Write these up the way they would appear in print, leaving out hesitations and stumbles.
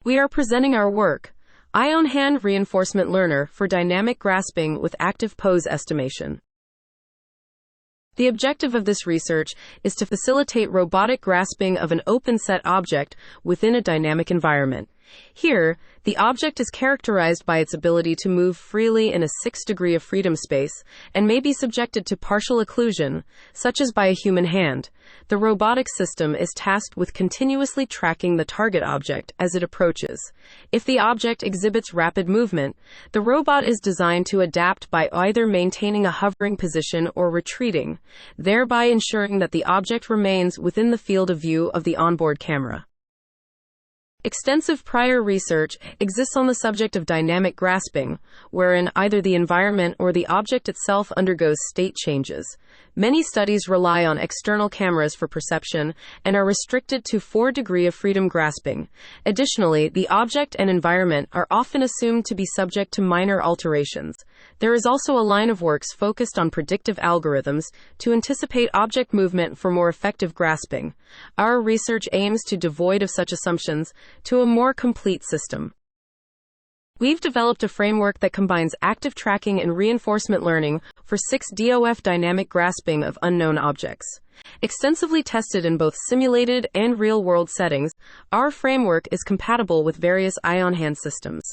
We are presenting our work, Eye on Hand Reinforcement Learner for Dynamic Grasping with Active Pose Estimation. The objective of this research is to facilitate robotic grasping of an open-set object within a dynamic environment. Here, the object is characterized by its ability to move freely in a 6 degree of freedom space and may be subjected to partial occlusion, such as by a human hand. The robotic system is tasked with continuously tracking the target object as it approaches. If the object exhibits rapid movement, the robot is designed to adapt by either maintaining a hovering position or retreating, thereby ensuring that the object remains within the field of view of the onboard camera. Extensive prior research exists on the subject of dynamic grasping, wherein either the environment or the object itself undergoes state changes. Many studies rely on external cameras for perception and are restricted to 4 degree of freedom grasping. Additionally, the object and environment are often assumed to be subject to minor alterations. There is also a line of works focused on predictive algorithms to anticipate object movement for more effective grasping. Our research aims to devoid of such assumptions to a more complete system. We've developed a framework that combines active tracking and reinforcement learning for 6DOF dynamic grasping of unknown objects. Extensively tested in both simulated and real-world settings, our framework is compatible with various eye-on-hand systems.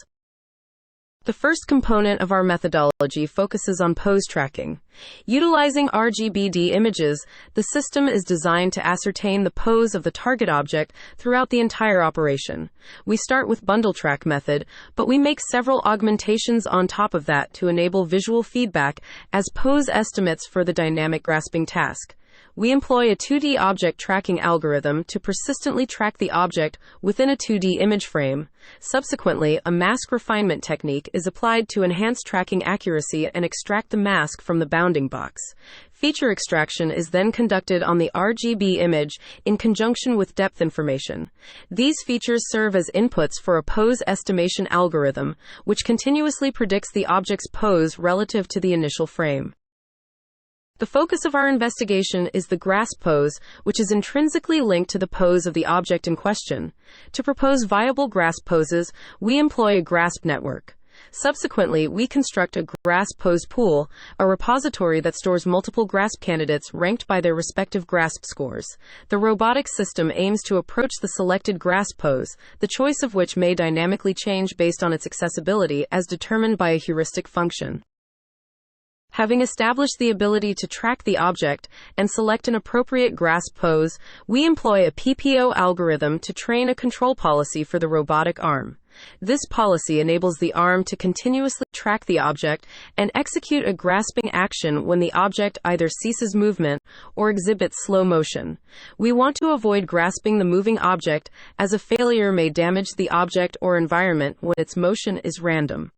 The first component of our methodology focuses on pose tracking. Utilizing RGBD images, the system is designed to ascertain the pose of the target object throughout the entire operation. We start with bundle track method, but we make several augmentations on top of that to enable visual feedback as pose estimates for the dynamic grasping task. We employ a 2D object tracking algorithm to persistently track the object within a 2D image frame. Subsequently, a mask refinement technique is applied to enhance tracking accuracy and extract the mask from the bounding box. Feature extraction is then conducted on the RGB image in conjunction with depth information. These features serve as inputs for a pose estimation algorithm, which continuously predicts the object's pose relative to the initial frame. The focus of our investigation is the grasp pose, which is intrinsically linked to the pose of the object in question. To propose viable grasp poses, we employ a grasp network. Subsequently, we construct a grasp pose pool, a repository that stores multiple grasp candidates ranked by their respective grasp scores. The robotic system aims to approach the selected grasp pose, the choice of which may dynamically change based on its accessibility as determined by a heuristic function. Having established the ability to track the object and select an appropriate grasp pose, we employ a PPO algorithm to train a control policy for the robotic arm. This policy enables the arm to continuously track the object and execute a grasping action when the object either ceases movement or exhibits slow motion. We want to avoid grasping the moving object, as a failure may damage the object or environment when its motion is random.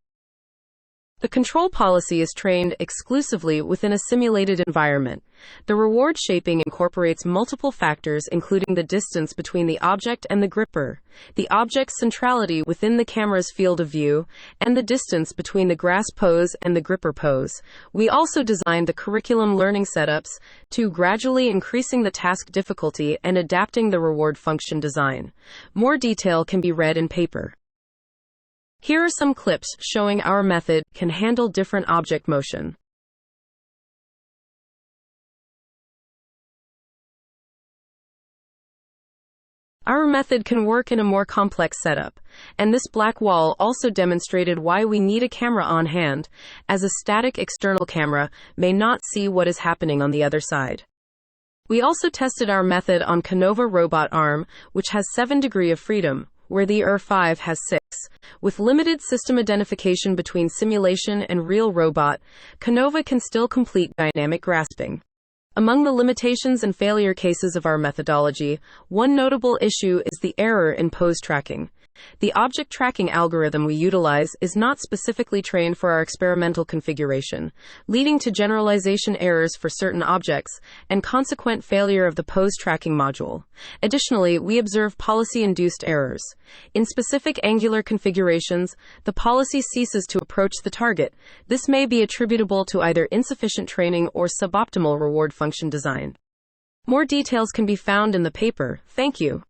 The control policy is trained exclusively within a simulated environment. The reward shaping incorporates multiple factors including the distance between the object and the gripper, the object's centrality within the camera's field of view, and the distance between the grasp pose and the gripper pose. We also designed the curriculum learning setups to gradually increasing the task difficulty and adapting the reward function design. More detail can be read in paper. Here are some clips showing our method can handle different object motion. Our method can work in a more complex setup, and this black wall also demonstrated why we need a camera on hand, as a static external camera may not see what is happening on the other side. We also tested our method on Canova robot arm, which has 7 degrees of freedom, where the EARL-5 has 6. With limited system identification between simulation and real robot, Canova can still complete dynamic grasping. Among the limitations and failure cases of our methodology, one notable issue is the error in pose tracking. The object tracking algorithm we utilize is not specifically trained for our experimental configuration, leading to generalization errors for certain objects and consequent failure of the pose tracking module. Additionally, we observe policy-induced errors. In specific angular configurations, the policy ceases to approach the target. This may be attributable to either insufficient training or suboptimal reward function design. More details can be found in the paper. Thank you.